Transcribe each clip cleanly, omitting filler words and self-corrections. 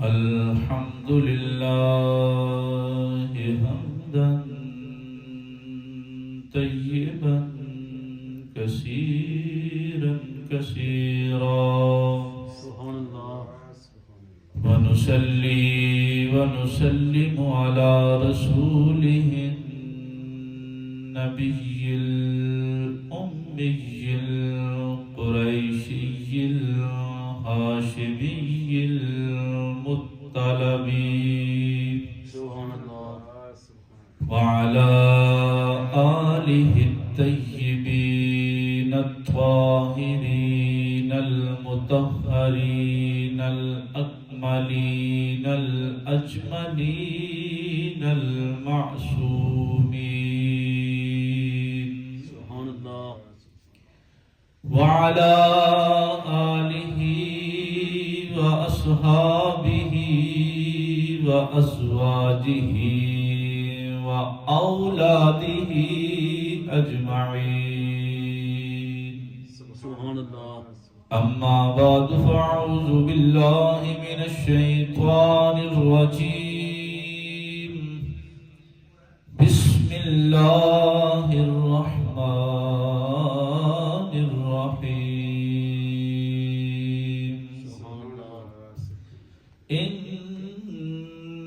الحمد لله حمدا طيبا كثيرا سبحان الله ونصلي ونسلم على رسوله النبي الأمي القريشي الهاشمي المطلبي سبحان الله وعلى آله الطيبين الطاهرين المطهرين الأكملين الأجملين المعصومين سبحان الله وعلى آله وأصحابه وأزواجه وأولاده أجمعين سبحان الله أما بعد فأعوذ بالله من الشيطان الرجيم بسم الله الرحمن الرحيم سبحان الله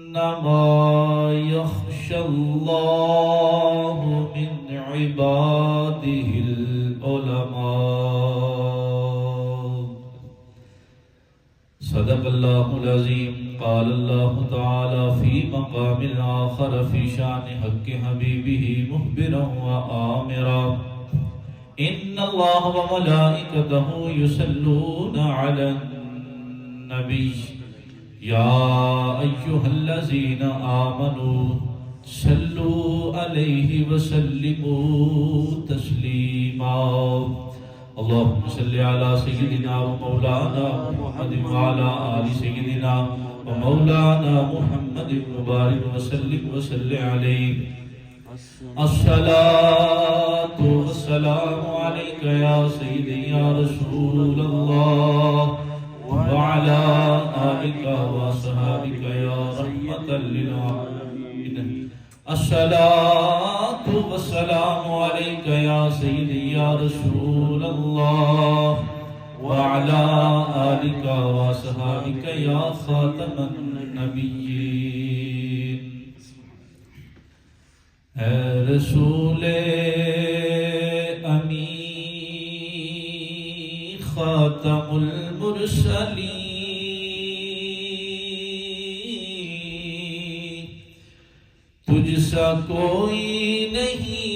إنما يخشى الله من عباده العلماء صدق الله العظيم قال الله تعالى في مقام آخر في شان حق حبيبه مخبرا وآمرا إن الله وملائكته يصلون على النبي يا أيها الذين آمنوا صلوا عليه وسلموا تسليما اللهم صل على سيدنا ومولانا محمد وعلى آل سيدنا ومولانا محمد مبارك وسلم عليه الصلاة والسلام عليك يا سيدي يا رسول الله وعلى آلك وأصحابك يا رحمة للعالمين الصلاة والسلام عليك يا سيدي يا رسول الله وعلى آلك وأصحابك يا خاتم النبيين اے رسول امین خاتم المرسلین تجھ سا کوئی نہیں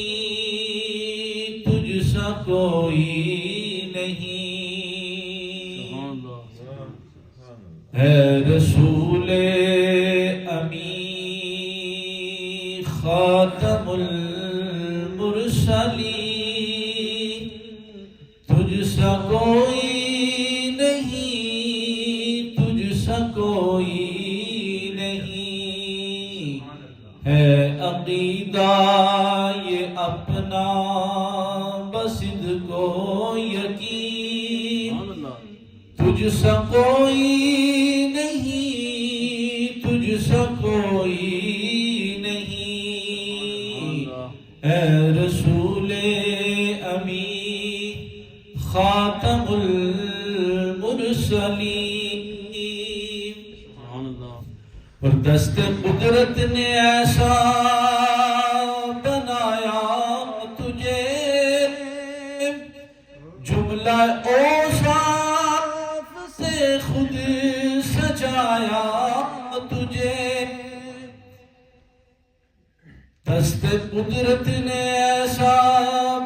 تجھ سا کوئی نہیں اے رسول امین خاتم المرسلین تجھ سا کوئی نہیں تجھ سا کوئی نہیں ہے عقیدہ یہ اپنا بسد کو یقین تجھ سا کوئی نہیں تجھ سا کوئی نہیں اے رسول امین خاتم المرسلین اور دست قدرت نے ایسا بنایا تجھے جملہ اوصاف سے خود سجایا تجھے دست قدرت نے ایسا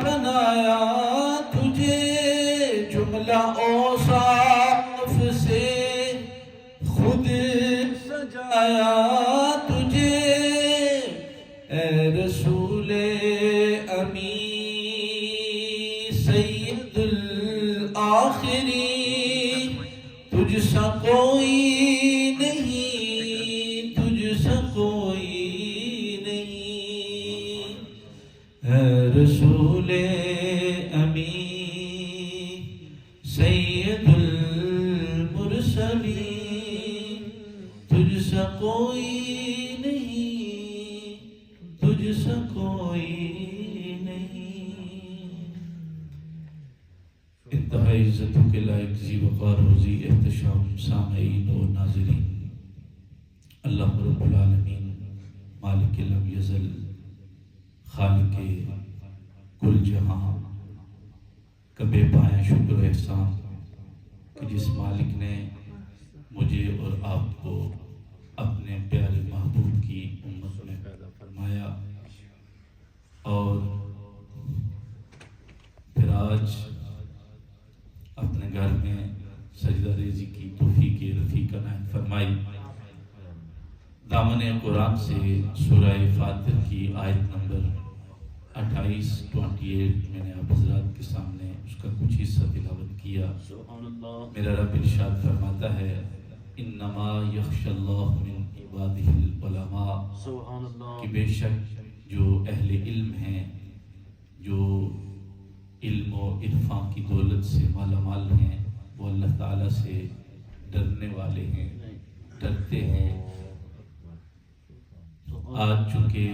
بنایا تجھے جملہ اوصاف سے خود سجایا تجھے اے رسول امین سید الآخرین تجھ سا کوئی نہیں تجھ سا کوئی نہیں اے رسول امین سید المرسلین سا کوئی نہیں، تجھ سا کوئی نہیں۔ انتہائی عزتوں کے لائق ذی وقار و ذی احتشام سامعین و ناظرین، اللہ رب العالمین مالک لم یزل، خالق کل جہاں کا بے پایہ شکر و احسان کہ جس مالک نے مجھے اور آپ کو اپنے پیارے محبوب کی امت میں پیدا فرمایا، اور پھر آج اپنے گھر میں سجدہ ریزی کی توفیق رفیق عنایت فرمائی۔ دامن قرآن سے سورہ فاتر کی آیت نمبر 28 میں نے آپ حضرات کے سامنے اس کا کچھ حصہ تلاوت کیا۔ سبحان اللہ۔ میرا رب ارشاد فرماتا ہے انما یخشی اللہ من عبادہ العلماء، سبحان اللہ۔ کہ بے شک جو اہل علم ہیں، جو علم و عرفان کی دولت سے مالا مال ہیں، وہ اللہ تعالیٰ سے ڈرنے والے ہیں، ڈرتے ہیں۔ آج چونکہ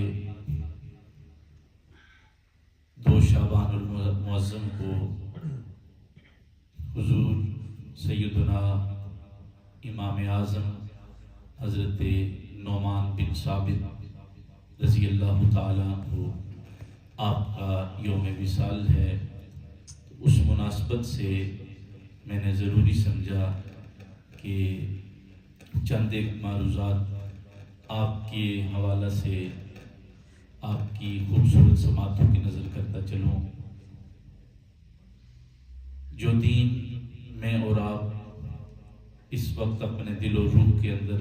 2 شعبان المعظم کو حضور سیدنا امام اعظم حضرت نعمان بن ثابت رضی اللہ تعالیٰ عنہ آپ کا یوم وصال ہے، اس مناسبت سے میں نے ضروری سمجھا کہ چند ایک معروضات آپ کے حوالہ سے آپ کی خوبصورت سماعتوں کی نظر کرتا چلوں۔ جو دین میں اور آپ اس وقت اپنے دل و روح کے اندر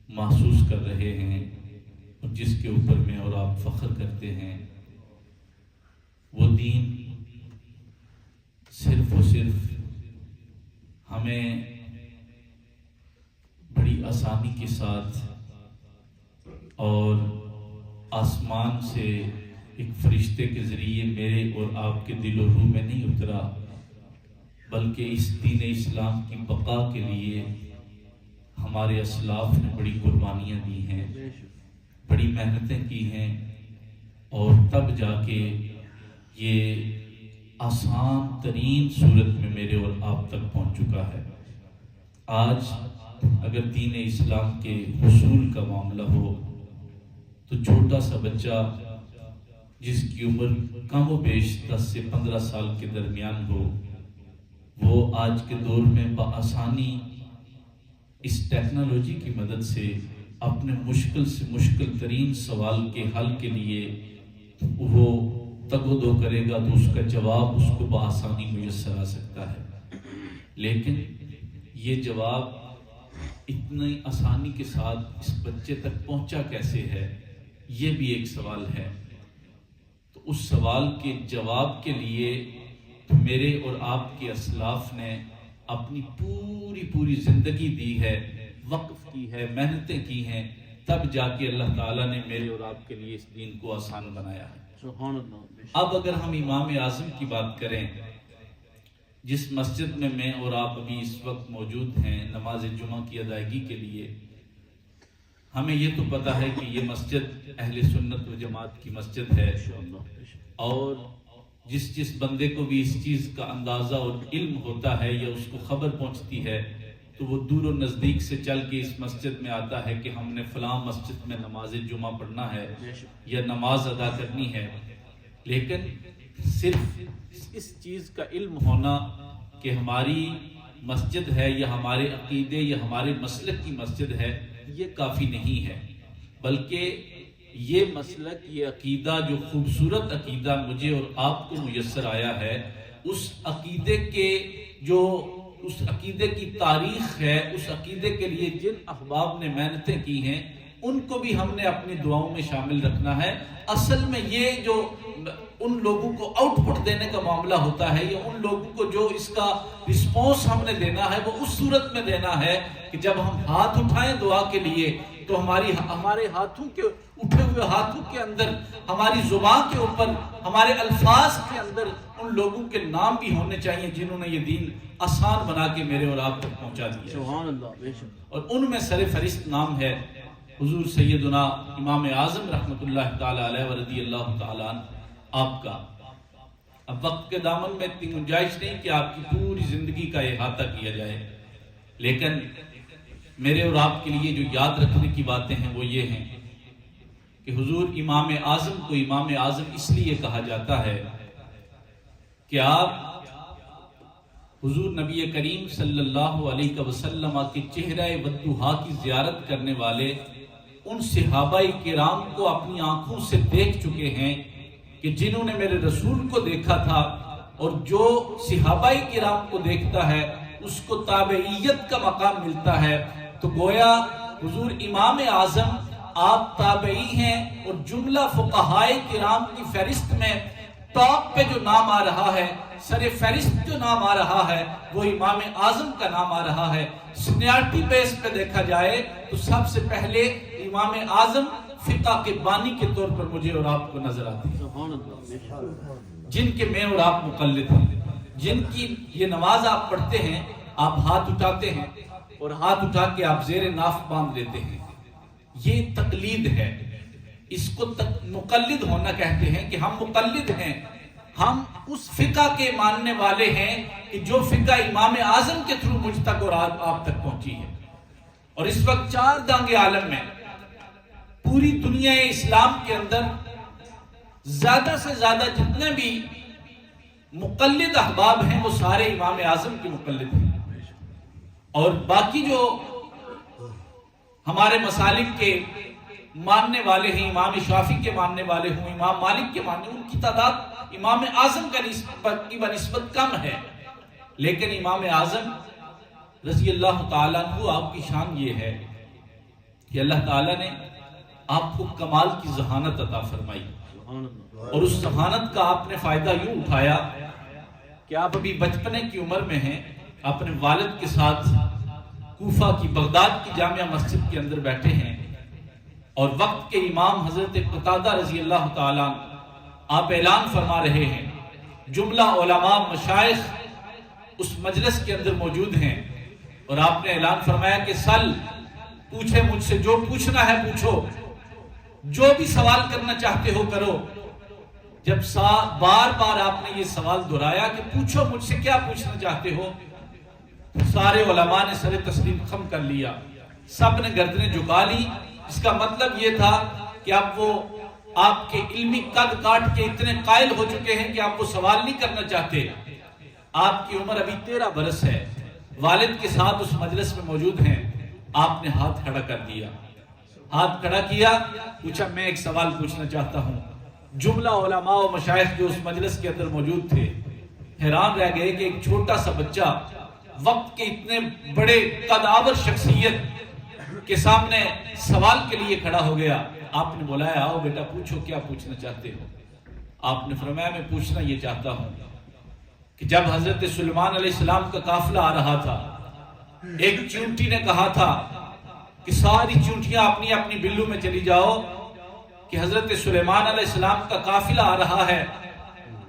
محسوس کر رہے ہیں اور جس کے اوپر میں اور آپ فخر کرتے ہیں، وہ دین صرف و صرف ہمیں بڑی آسانی کے ساتھ اور آسمان سے ایک فرشتے کے ذریعے میرے اور آپ کے دل و روح میں نہیں اترا، بلکہ اس دین اسلام کی بقا کے لیے ہمارے اسلاف نے بڑی قربانیاں دی ہیں، بڑی محنتیں کی ہیں، اور تب جا کے یہ آسان ترین صورت میں میرے اور آپ تک پہنچ چکا ہے۔ آج اگر دین اسلام کے حصول کا معاملہ ہو تو چھوٹا سا بچہ جس کی عمر کم و بیش 10 سے 15 سال کے درمیان ہو، وہ آج کے دور میں بآسانی اس ٹیکنالوجی کی مدد سے اپنے مشکل سے مشکل ترین سوال کے حل کے لیے وہ تگ و دو کرے گا تو اس کا جواب اس کو بآسانی میسر آ سکتا ہے۔ لیکن یہ جواب اتنی آسانی کے ساتھ اس بچے تک پہنچا کیسے ہے، یہ بھی ایک سوال ہے۔ تو اس سوال کے جواب کے لیے میرے اور آپ کے اسلاف نے اپنی پوری زندگی دی ہے، وقف کی ہے، محنتیں کی ہیں، تب جا کے اللہ تعالیٰ نے میرے اور آپ کے لیے اس دین کو آسان بنایا ہے۔ سبحان اللہ۔ اب اگر ہم امام اعظم کی بات کریں، جس مسجد میں میں اور آپ ابھی اس وقت موجود ہیں نماز جمعہ کی ادائیگی کے لیے، ہمیں یہ تو پتہ ہے کہ یہ مسجد اہل سنت و جماعت کی مسجد ہے، اور جس بندے کو بھی اس چیز کا اندازہ اور علم ہوتا ہے یا اس کو خبر پہنچتی ہے تو وہ دور و نزدیک سے چل کے اس مسجد میں آتا ہے کہ ہم نے فلاں مسجد میں نماز جمعہ پڑھنا ہے یا نماز ادا کرنی ہے۔ لیکن صرف اس چیز کا علم ہونا کہ ہماری مسجد ہے یا ہمارے عقیدے یا ہمارے مسلک کی مسجد ہے، یہ کافی نہیں ہے، بلکہ یہ مسلک، یہ عقیدہ، جو خوبصورت عقیدہ مجھے اور آپ کو میسر آیا ہے، اس عقیدے کی تاریخ ہے، اس عقیدے کے لیے جن احباب نے محنتیں کی ہیں ان کو بھی ہم نے اپنی دعاؤں میں شامل رکھنا ہے۔ اصل میں یہ جو ان لوگوں کو آؤٹ پٹ دینے کا معاملہ ہوتا ہے یا ان لوگوں کو جو اس کا رسپانس ہم نے دینا ہے، وہ اس صورت میں دینا ہے کہ جب ہم ہاتھ اٹھائیں دعا کے لیے تو ہمارے ہاتھوں کے اٹھے ہوئے ہاتھوں کے اندر، ہماری زبان کے اوپر، ہمارے الفاظ کے اندر ان لوگوں کے نام بھی ہونے چاہیے جنہوں نے یہ دین آسان بنا کے میرے اور آپ تک پہنچا دیا۔ سبحان اللہ، بے شک۔ اور ان میں سر فہرست نام ہے حضور سیدنا امام اعظم رحمۃ اللہ تعالی علیہ ورضی اللہ تعالی عنہ آپ کا۔ اب وقت کے دامن میں اتنی گنجائش نہیں کہ آپ کی پوری زندگی کا احاطہ کیا جائے، لیکن میرے اور آپ کے لیے جو یاد رکھنے کی باتیں ہیں وہ یہ ہیں کہ حضور امام اعظم کو امام اعظم اس لیے کہا جاتا ہے کہ آپ حضور نبی کریم صلی اللہ علیہ وسلم کے چہرہ والضحیٰ کی زیارت کرنے والے ان صحابہ کرام کو اپنی آنکھوں سے دیکھ چکے ہیں کہ جنہوں نے میرے رسول کو دیکھا تھا، اور جو صحابہ کرام کو دیکھتا ہے اس کو تابعیت کا مقام ملتا ہے۔ تو گویا حضور امام اعظم آپ تابعی ہیں، اور جملہ فقہائے کرام کی فہرست میں ٹاپ پہ جو نام آ رہا ہے، سر فہرست جو نام آ رہا ہے وہ امام اعظم کا نام آ رہا ہے۔ سینیارٹی بیس پہ دیکھا جائے تو سب سے پہلے امام اعظم فقہ کے بانی کے طور پر مجھے اور آپ کو نظر آتے ہیں، سبحان اللہ، بے شک۔ جن کے میں اور آپ مقلد ہیں، جن کی یہ نماز آپ پڑھتے ہیں، آپ ہاتھ اٹھاتے ہیں اور ہاتھ اٹھا کے آپ زیر ناف باندھ لیتے ہیں، یہ تقلید ہے۔ اس کو مقلد ہونا کہتے ہیں کہ ہم مقلد ہیں، ہم اس فقہ کے ماننے والے ہیں کہ جو فقہ امام اعظم کے تھرو مجھ تک اور آپ تک پہنچی ہے۔ اور اس وقت چار دانگ عالم میں پوری دنیا اسلام کے اندر زیادہ سے زیادہ جتنے بھی مقلد احباب ہیں وہ سارے امام اعظم کے مقلد ہیں، اور باقی جو ہمارے مسالک کے ماننے والے ہیں، امام شافعی کے ماننے والے ہوں، امام مالک کے ماننے، ان کی تعداد امام اعظم کی بنسبت کم ہے، لیکن امام اعظم رضی اللہ تعالیٰ عنہ آپ کی شان یہ ہے کہ اللہ تعالیٰ نے آپ کو کمال کی ذہانت عطا فرمائی، اور اس ذہانت کا آپ نے فائدہ یوں اٹھایا کہ آپ ابھی بچپنے کی عمر میں ہیں، اپنے والد کے ساتھ کوفہ کی بغداد کی جامعہ مسجد کے اندر بیٹھے ہیں، اور وقت کے امام حضرت قتادہ رضی اللہ تعالیٰ آپ اعلان فرما رہے ہیں، جملہ علماء مشائخ اس مجلس کے اندر موجود ہیں، اور آپ نے اعلان فرمایا کہ سل، پوچھے مجھ سے جو پوچھنا ہے پوچھو، جو بھی سوال کرنا چاہتے ہو کرو۔ جب بار بار آپ نے یہ سوال دہرایا کہ پوچھو مجھ سے کیا پوچھنا چاہتے ہو، سارے علماء نے سر تسلیم خم کر لیا، سب نے گردنیں جھکا لی۔ اس کا مطلب یہ تھا کہ اب وہ آپ کے علمی قد کاٹ کے اتنے قائل ہو چکے ہیں کہ آپ وہ سوال نہیں کرنا چاہتے۔ آپ کی عمر ابھی 13 برس ہے، والد کے ساتھ اس مجلس میں موجود ہیں، آپ نے ہاتھ کھڑا کر دیا، ہاتھ کھڑا کیا، پوچھا میں ایک سوال پوچھنا چاہتا ہوں۔ جملہ علماء و مشائخ جو اس مجلس کے اندر موجود تھے حیران رہ گئے کہ ایک چھوٹا سا بچہ وقت کے اتنے بڑے قدآور شخصیت کے سامنے سوال کے لیے کھڑا ہو گیا۔ آپ نے بلایا، آؤ بیٹا پوچھو کیا پوچھنا چاہتے ہو۔ آپ نے فرمایا میں پوچھنا یہ چاہتا ہوں کہ جب حضرت سلیمان علیہ السلام کا قافلہ آ رہا تھا، ایک چونٹی نے کہا تھا کہ ساری چونٹیاں اپنی اپنی بلو میں چلی جاؤ کہ حضرت سلیمان علیہ السلام کا قافلہ آ رہا ہے،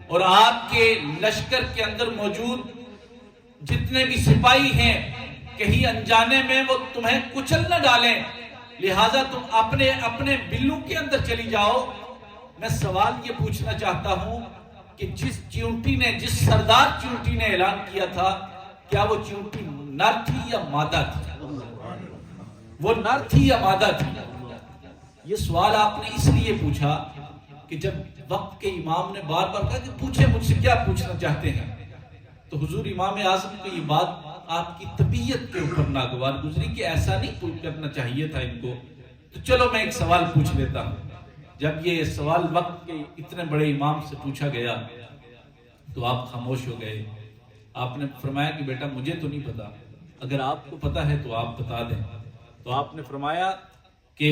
اور آپ کے لشکر کے اندر موجود جتنے بھی سپاہی ہیں کہیں انجانے میں وہ تمہیں کچل نہ ڈالیں، لہٰذا تم اپنے اپنے بلوں کے اندر چلی جاؤ۔ میں سوال یہ پوچھنا چاہتا ہوں کہ جس چونٹی نے، جس سردار چونٹی نے اعلان کیا تھا، کیا وہ چونٹی نر تھی یا مادہ تھی؟ وہ نر تھی یا مادہ تھی؟ یہ سوال آپ نے اس لیے پوچھا کہ جب وقت کے امام نے بار بار کہا کہ پوچھے مجھ سے کیا پوچھنا چاہتے ہیں، تو حضور امام اعظم کو یہ بات آپ کی طبیعت کے اوپر ناگوار گزری کہ ایسا نہیں کرنا چاہیے تھا ان کو، تو چلو میں ایک سوال پوچھ لیتا ہوں۔ جب یہ سوال وقت کے اتنے بڑے امام سے پوچھا گیا تو آپ خاموش ہو گئے۔ آپ نے فرمایا کہ بیٹا مجھے تو نہیں پتا، اگر آپ کو پتا ہے تو آپ بتا دیں۔ تو آپ نے فرمایا کہ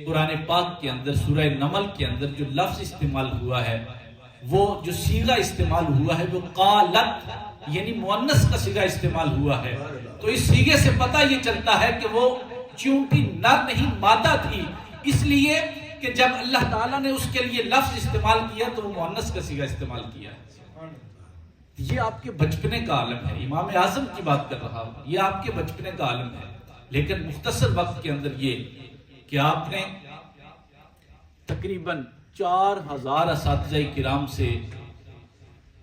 قرآن پاک کے اندر سورہ نمل کے اندر جو لفظ استعمال ہوا ہے، وہ جو صیغہ استعمال ہوا ہے وہ قالت یعنی مؤنث کا صیغہ استعمال ہوا ہے، تو اس صیغے سے پتہ یہ چلتا ہے کہ وہ چونٹی نر نہیں مادہ تھی، اس لیے کہ جب اللہ تعالیٰ نے اس کے لیے لفظ استعمال کیا تو وہ مؤنث کا صیغہ استعمال کیا ہے۔ یہ آپ کے بچپنے کا عالم ہے، امام اعظم کی بات کر رہا ہوں، یہ آپ کے بچپنے کا عالم ہے، لیکن مختصر وقت کے اندر یہ کہ آپ نے تقریباً 4000 اساتذہ کرام سے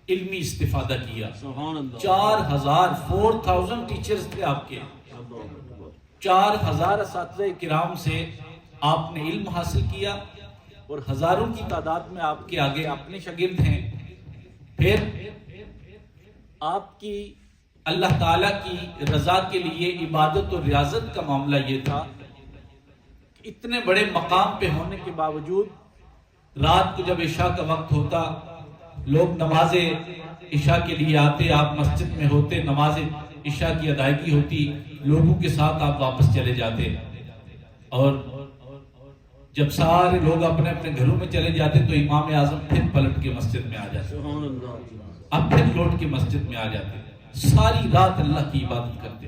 علمی استفادہ کیا۔ سبحان اللہ۔ 4000 ٹیچرز تھے آپ کے، 4000 اساتذہ کرام سے آپ نے علم حاصل کیا، اور ہزاروں کی تعداد میں آپ کے آگے اپنے شاگرد ہیں۔ پھر آپ کی اللہ تعالیٰ کی رضا کے لیے عبادت اور ریاضت کا معاملہ یہ تھا کہ اتنے بڑے مقام پہ ہونے کے باوجود رات کو جب عشاء کا وقت ہوتا، لوگ نماز عشاء کے لیے آتے، آپ مسجد میں ہوتے، نماز عشاء کی ادائیگی ہوتی، لوگوں کے ساتھ آپ واپس چلے جاتے، اور جب سارے لوگ اپنے اپنے گھروں میں چلے جاتے تو امام اعظم پھر پلٹ کے مسجد میں آ جاتے، اب پھر لوٹ کے مسجد میں آ جاتے، ساری رات اللہ کی عبادت کرتے،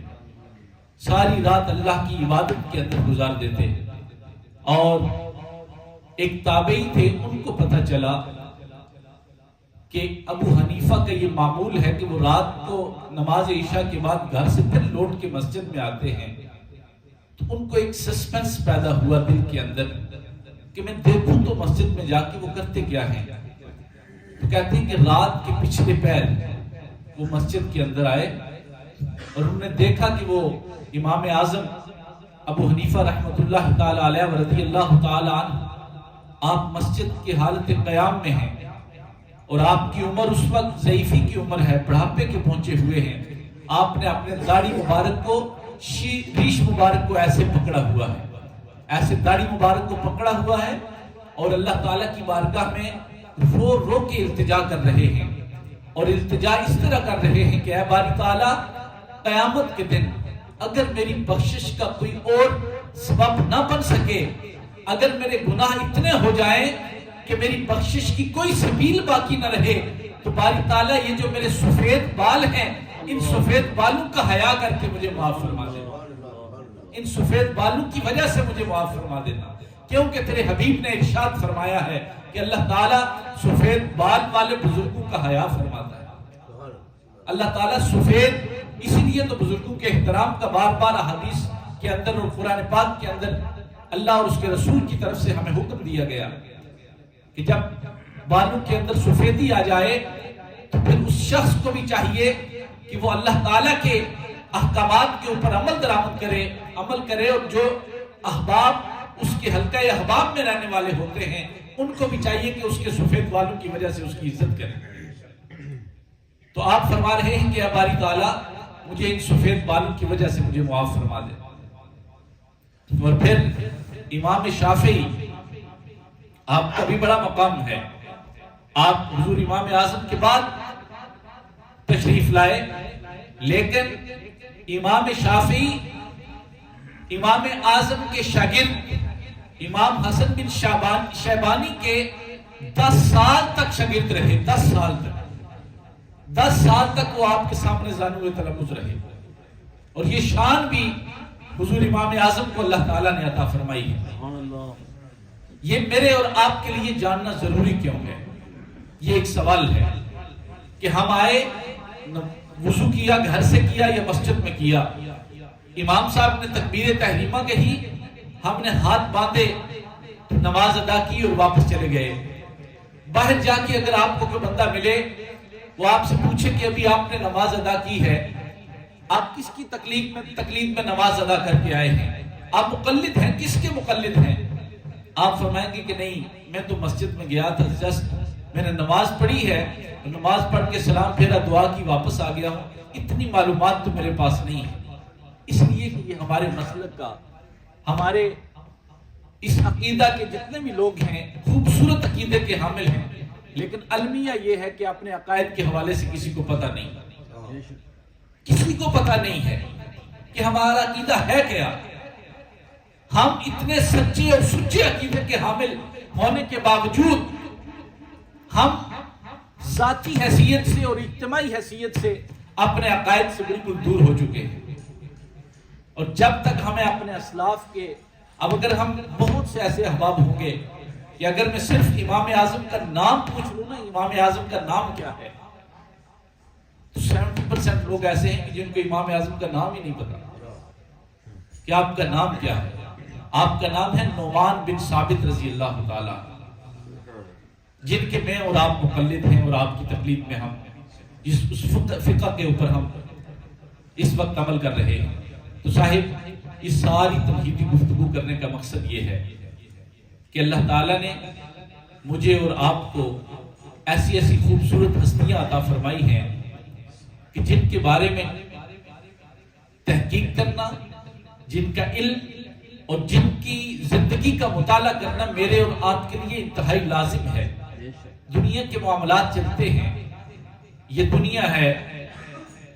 ساری رات اللہ کی عبادت کے اندر گزار دیتے۔ اور ایک تابعی تھے، ان کو پتہ چلا کہ ابو حنیفہ کا یہ معمول ہے کہ وہ رات کو نماز عشاء کے بعد گھر سے پھر لوٹ کے مسجد میں آتے ہیں، تو ان کو ایک سسپینس پیدا ہوا دل کے اندر کہ میں دیکھوں تو مسجد میں جا کے وہ کرتے کیا ہیں۔ تو کہتے ہیں کہ رات کے پچھلے پہر وہ مسجد کے اندر آئے، اور انہوں نے دیکھا کہ وہ امام اعظم ابو حنیفہ رحمۃ اللہ تعالی علیہ ورضی اللہ تعالی عنہ آپ مسجد کی حالت قیام میں ہیں، اور آپ کی عمر اس وقت ضعیفی کی عمر ہے، بڑھاپے کے پہنچے ہوئے ہیں۔ آپ نے اپنے داڑھی مبارک کو، ریش مبارک کو ایسے پکڑا ہوا ہے، ایسے داڑھی مبارک کو پکڑا ہوا ہے، اور اللہ تعالیٰ کی بارگاہ میں رو رو کے التجا کر رہے ہیں، اور التجا اس طرح کر رہے ہیں کہ اے باری تعالیٰ، قیامت کے دن اگر میری بخشش کا کوئی اور سبب نہ بن سکے، اگر میرے گناہ اتنے ہو جائیں کہ میری بخشش کی کوئی سبیل باقی نہ رہے، تو باری تعالیٰ یہ جو میرے سفید بال ہیں، ان سفید بالوں کا حیا کر کے مجھے معاف فرما دینا، ان سفید بالوں کی وجہ سے مجھے معاف فرما دینا، کیونکہ تیرے حبیب نے ارشاد فرمایا ہے کہ اللہ تعالیٰ سفید بال والے بزرگوں کا حیا فرماتا ہے۔ اللہ تعالیٰ سفید، اسی لیے تو بزرگوں کے احترام کا بار بار حدیث کے اندر اور قرآن پاک کے اندر اللہ اور اس کے رسول کی طرف سے ہمیں حکم دیا گیا کہ جب بالوں کے اندر سفیدی آ جائے تو پھر اس شخص کو بھی چاہیے کہ وہ اللہ تعالیٰ کے احکامات کے اوپر عمل درآمد کرے، اور جو احباب اس کے حلقہ احباب میں رہنے والے ہوتے ہیں ان کو بھی چاہیے کہ اس کے سفید بالوں کی وجہ سے اس کی عزت کریں۔ تو آپ فرما رہے ہیں کہ اے باری تعالیٰ، مجھے ان سفید بالوں کی وجہ سے مجھے معاف فرما دے۔ اور پھر امام شافعی، آپ کا بھی بڑا مقام ہے، آپ حضور امام اعظم کے بعد تشریف لائے، لیکن امام شافعی امام اعظم کے شاگرد امام حسن بن شیبانی کے 10 سال تک شاگرد رہے، 10 سال تک وہ آپ کے سامنے زانو تلمذ رہے، اور یہ شان بھی حضور امام اعظم کو اللہ تعالیٰ نے عطا فرمائی ہے۔ یہ میرے اور آپ کے لیے جاننا ضروری کیوں ہے؟ یہ ایک سوال ہے کہ ہم آئے، وضو کیا، گھر سے کیا یا مسجد میں کیا، امام صاحب نے تکبیر تحریمہ کہی، ہم نے ہاتھ باندھے، نماز ادا کی اور واپس چلے گئے۔ باہر جا کے اگر آپ کو کوئی بندہ ملے، وہ آپ سے پوچھے کہ ابھی آپ نے نماز ادا کی ہے، آپ کس کی تقلید میں نماز ادا کر کے آئے ہیں، آپ مقلد ہیں، کس کے مقلد ہیں؟ آپ فرمائیں گے کہ نہیں، میں تو مسجد میں گیا تھا، جسٹ میں نے نماز پڑھی ہے، نماز پڑھ کے سلام پھیرا، دعا کی، واپس آ گیا ہوں، اتنی معلومات تو میرے پاس نہیں ہے۔ اس لیے کہ یہ ہمارے مسلک کا، ہمارے اس عقیدہ کے جتنے بھی لوگ ہیں خوبصورت عقیدے کے حامل ہیں، لیکن المیہ یہ ہے کہ اپنے عقائد کے حوالے سے کسی کو پتہ نہیں، کسی کو پتہ نہیں ہے کہ ہمارا عقیدہ ہے کیا۔ ہم اتنے سچے اور سچے عقیدے کے حامل ہونے کے باوجود ہم ذاتی حیثیت سے اور اجتماعی حیثیت سے اپنے عقائد سے بالکل دور ہو چکے ہیں۔ اور جب تک ہمیں اپنے اسلاف کے، اب اگر ہم بہت سے ایسے احباب ہوں گے کہ اگر میں صرف امام اعظم کا نام پوچھ لوں نا، امام اعظم کا نام کیا ہے، تو 70% لوگ ایسے ہیں کہ جن کو امام اعظم کا نام ہی نہیں پتا کہ آپ کا نام کیا ہے۔ آپ کا نام ہے نعمان بن ثابت رضی اللہ تعالیٰ، جن کے میں اور آپ مقلد ہیں اور آپ کی تقلید میں ہم اس فقہ کے اوپر ہم اس وقت عمل کر رہے ہیں۔ تو صاحب، اس ساری تمہیدی گفتگو کرنے کا مقصد یہ ہے کہ اللہ تعالیٰ نے مجھے اور آپ کو ایسی ایسی خوبصورت ہستیاں عطا فرمائی ہیں کہ جن کے بارے میں تحقیق کرنا، جن کا علم اور جن کی زندگی کا مطالعہ کرنا میرے اور آپ کے لیے انتہائی لازم ہے۔ دنیا کے معاملات چلتے ہیں، یہ دنیا ہے،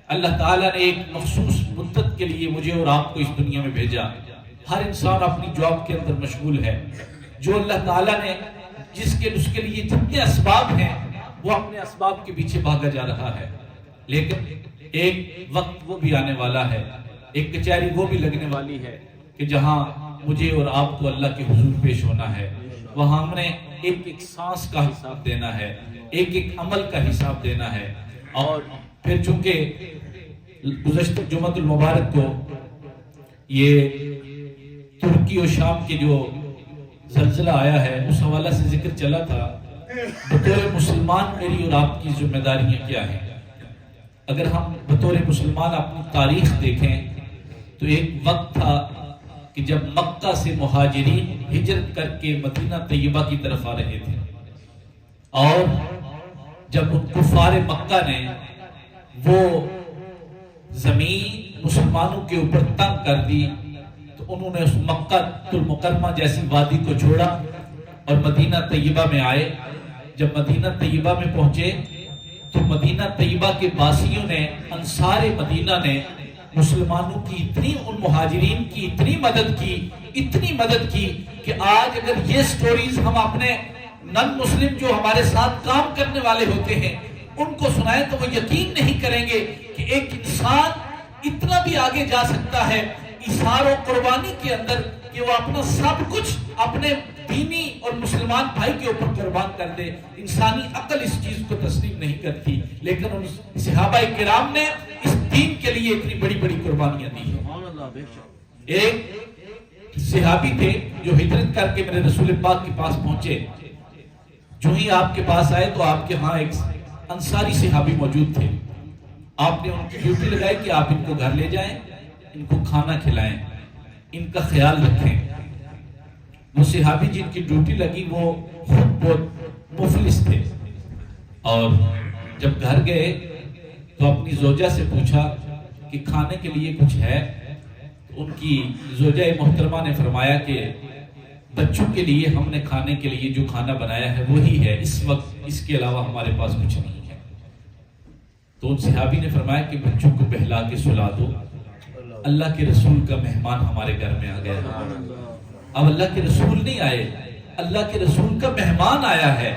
اللہ تعالیٰ نے ایک مخصوص مدت کے لیے مجھے اور آپ کو اس دنیا میں بھیجا۔ ہر انسان اپنی جاب کے اندر مشغول ہے، جو اللہ تعالیٰ نے اس کے لیے جتنے اسباب ہیں وہ اپنے اسباب کے پیچھے بھاگا جا رہا ہے، لیکن ایک وقت وہ بھی آنے والا ہے، ایک کچہری وہ بھی لگنے والی ہے کہ جہاں مجھے اور آپ کو اللہ کے حضور پیش ہونا ہے۔ وہاں ہم نے ایک ایک سانس کا حساب دینا ہے، ایک ایک عمل کا حساب دینا ہے۔ اور پھر چونکہ گزشتہ جمعۃ المبارک کو یہ ترکی اور شام کے جو زلزلہ آیا ہے اس حوالہ سے ذکر چلا تھا، بطور مسلمان میری اور آپ کی ذمہ داریاں کیا ہیں۔ اگر ہم بطور مسلمان اپنی تاریخ دیکھیں تو ایک وقت تھا کہ جب مکہ سے مہاجرین ہجرت کر کے مدینہ طیبہ کی طرف آ رہے تھے، اور جب ان کفار مکہ نے وہ زمین مسلمانوں کے اوپر تنگ کر دی تو انہوں نے اس مکہ المکرمہ جیسی وادی کو چھوڑا اور مدینہ طیبہ میں آئے۔ جب مدینہ طیبہ میں پہنچے تو مدینہ طیبہ کے باسیوں نے، انصار مدینہ نے مسلمانوں کی اتنی، ان مہاجرین کی اتنی مدد کی کہ آج اگر یہ سٹوریز ہم اپنے نن مسلم جو ہمارے ساتھ کام کرنے والے ہوتے ہیں ان کو سنائیں تو وہ یقین نہیں کریں گے کہ ایک انسان اتنا بھی آگے جا سکتا ہے ایثار و قربانی کے اندر کہ وہ اپنا سب کچھ اپنے دینی اور مسلمان بھائی کے اوپر قربان کر دے۔ انسانی عقل اس چیز کو تسلیم نہیں کرتی، لیکن ان صحابہ کرام نے اس دین کے لیے اتنی بڑی بڑی قربانیاں دی ہیں۔ ایک صحابی تھے جو ہجرت کر کے میرے رسول پاک کے پاس پہنچے، جو ہی آپ کے پاس آئے تو آپ کے ہاں ایک انصاری صحابی موجود تھے۔ آپ نے ان کی ڈیوٹی لگائی کہ آپ ان کو گھر لے جائیں، ان کو کھانا کھلائیں، ان کا خیال رکھیں۔ وہ صحابی جن کی ڈیوٹی لگی وہ خود بہت مفلس تھے، اور جب گھر گئے تو اپنی زوجہ سے پوچھا کہ کھانے کے لیے کچھ ہے؟ تو ان کی زوجہ محترمہ نے فرمایا کہ بچوں کے لیے ہم نے کھانے کے لیے جو کھانا بنایا ہے وہی ہے، اس وقت اس کے علاوہ ہمارے پاس کچھ نہیں ہے۔ تو ان صحابی نے فرمایا کہ بچوں کو بہلا کے سلا دو، اللہ کے رسول کا مہمان ہمارے گھر میں آ گیا۔ اب اللہ کے رسول نہیں آئے، اللہ کے رسول کا مہمان آیا ہے،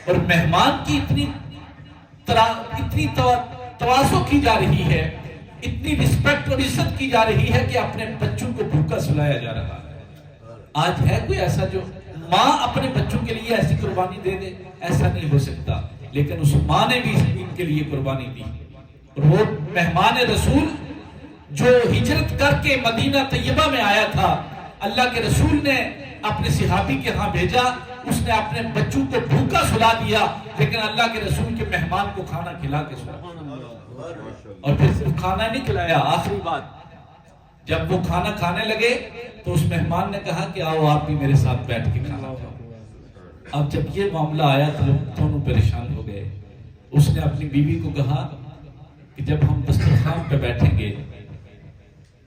اور مہمان کی اتنی تواضع کی جا رہی ہے، اتنی رسپیکٹ اور عزت کی جا رہی ہے کہ اپنے بچوں کو بھوکا سلایا جا رہا ہے۔ آج ہے کوئی ایسا جو ماں اپنے بچوں کے لیے ایسی قربانی دے دے؟ ایسا نہیں ہو سکتا، لیکن اس ماں نے بھی اس دین کے لیے قربانی دی۔ اور وہ مہمان رسول جو ہجرت کر کے مدینہ طیبہ میں آیا تھا، اللہ کے رسول نے اپنے صحابی کے ہاں بھیجا، اس نے اپنے بچوں کو بھوکا سلا دیا، لیکن اللہ کے رسول کے مہمان کو کھانا کھلا کے سلا۔ اور پھر صرف کھانا نہیں کھلایا، آخری بات جب وہ کھانا کھانے لگے تو اس مہمان نے کہا کہ آؤ آپ بھی میرے ساتھ بیٹھ کے کھانا کھاؤ۔ اب جب یہ معاملہ آیا تو دونوں پریشان ہو گئے۔ اس نے اپنی بیوی کو کہا کہ جب ہم دسترخوان پہ بیٹھیں گے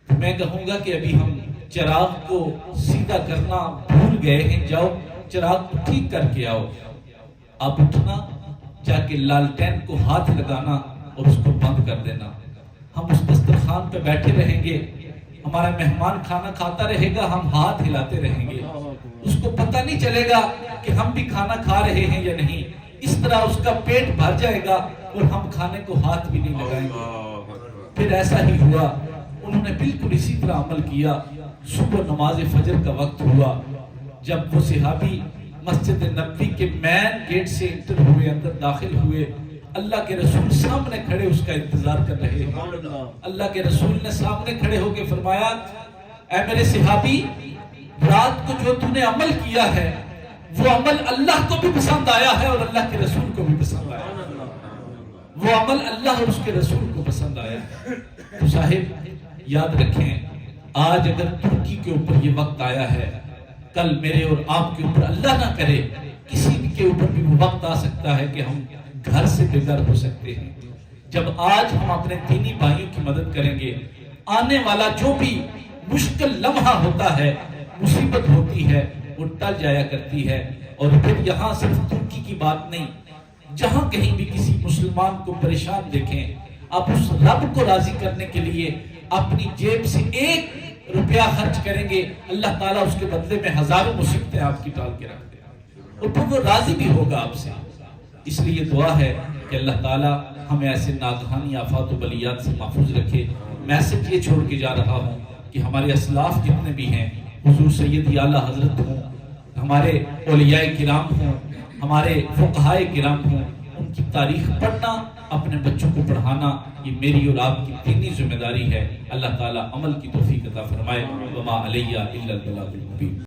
تو میں کہوں گا کہ ابھی ہم چراغ کو سیدھا کرنا بھول گئے ہیں، جاؤ چراغ کو ٹھیک کر کے آؤ۔ آپ اٹھنا، جا کے لالٹین کو ہاتھ لگانا اور اس کو بند کر دینا۔ ہم اس دسترخوان پہ بیٹھے رہیں گے، ہمارا مہمان کھانا کھاتا رہے گا، ہم ہاتھ ہلاتے رہیں گے، اس کو پتہ نہیں چلے گا کہ ہم بھی کھانا کھا رہے ہیں یا نہیں۔ اس طرح اس کا پیٹ بھر جائے گا اور ہم کھانے کو ہاتھ بھی نہیں لگائیں گے۔ پھر ایسا ہی ہوا انہوں نے بالکل اسی طرح عمل کیا. صبح نماز فجر کا وقت ہوا، جب وہ صحابی مسجد نبوی کے مین گیٹ سے انٹر ہوئے، اندر داخل ہوئے، اللہ کے رسول سامنے کھڑے اس کا انتظار کر رہے ہیں. اللہ کے رسول نے سامنے کھڑے ہو کے فرمایا، اے میرے صحابی، رات کو جو تو نے عمل کیا ہے وہ عمل اللہ کو بھی پسند آیا ہے اور اللہ کے رسول کو بھی پسند آیا ہے. وہ عمل اللہ اور اس کے رسول کو پسند آیا ہے. تو صاحب یاد رکھیں، آج اگر ترکی کے اوپر یہ وقت آیا ہے، کل میرے اور آپ کے اوپر اللہ نہ کرے کسی کے اوپر بھی وہ وقت آ سکتا ہے کہ ہم گھر سے بے گھر ہو سکتے ہیں. جب آج ہم اپنے دینی بھائیوں کی مدد کریں گے، آنے والا جو بھی مشکل لمحہ ہوتا ہے، مصیبت ہوتی ہے، وہ ٹل جایا کرتی ہے. اور پھر یہاں صرف ترکی کی بات نہیں، جہاں کہیں بھی کسی مسلمان کو پریشان دیکھیں، آپ اس رب کو راضی کرنے کے لیے اپنی جیب سے 1 روپیہ خرچ کریں گے، اللہ تعالیٰ اس کے بدلے میں ہزاروں مصیبتیں آپ کی ٹال کے رکھ دے گا اور پھر وہ راضی بھی ہوگا آپ سے. اس لیے دعا ہے کہ اللہ تعالیٰ ہمیں ایسے ناگہانی آفات و بلیات سے محفوظ رکھے. میسج یہ چھوڑ کے جا رہا ہوں کہ ہمارے اسلاف جتنے بھی ہیں، حضور سیدی اعلیٰ حضرت ہوں، ہمارے اولیاء کرام ہوں، ہمارے فقہائے کرام ہوں، ان کی تاریخ پڑھنا، اپنے بچوں کو پڑھانا، یہ میری اور آپ کی دینی ذمہ داری ہے. اللہ تعالیٰ عمل کی توفیق عطا فرمائے. وما علیہ الا البلاغ المبین.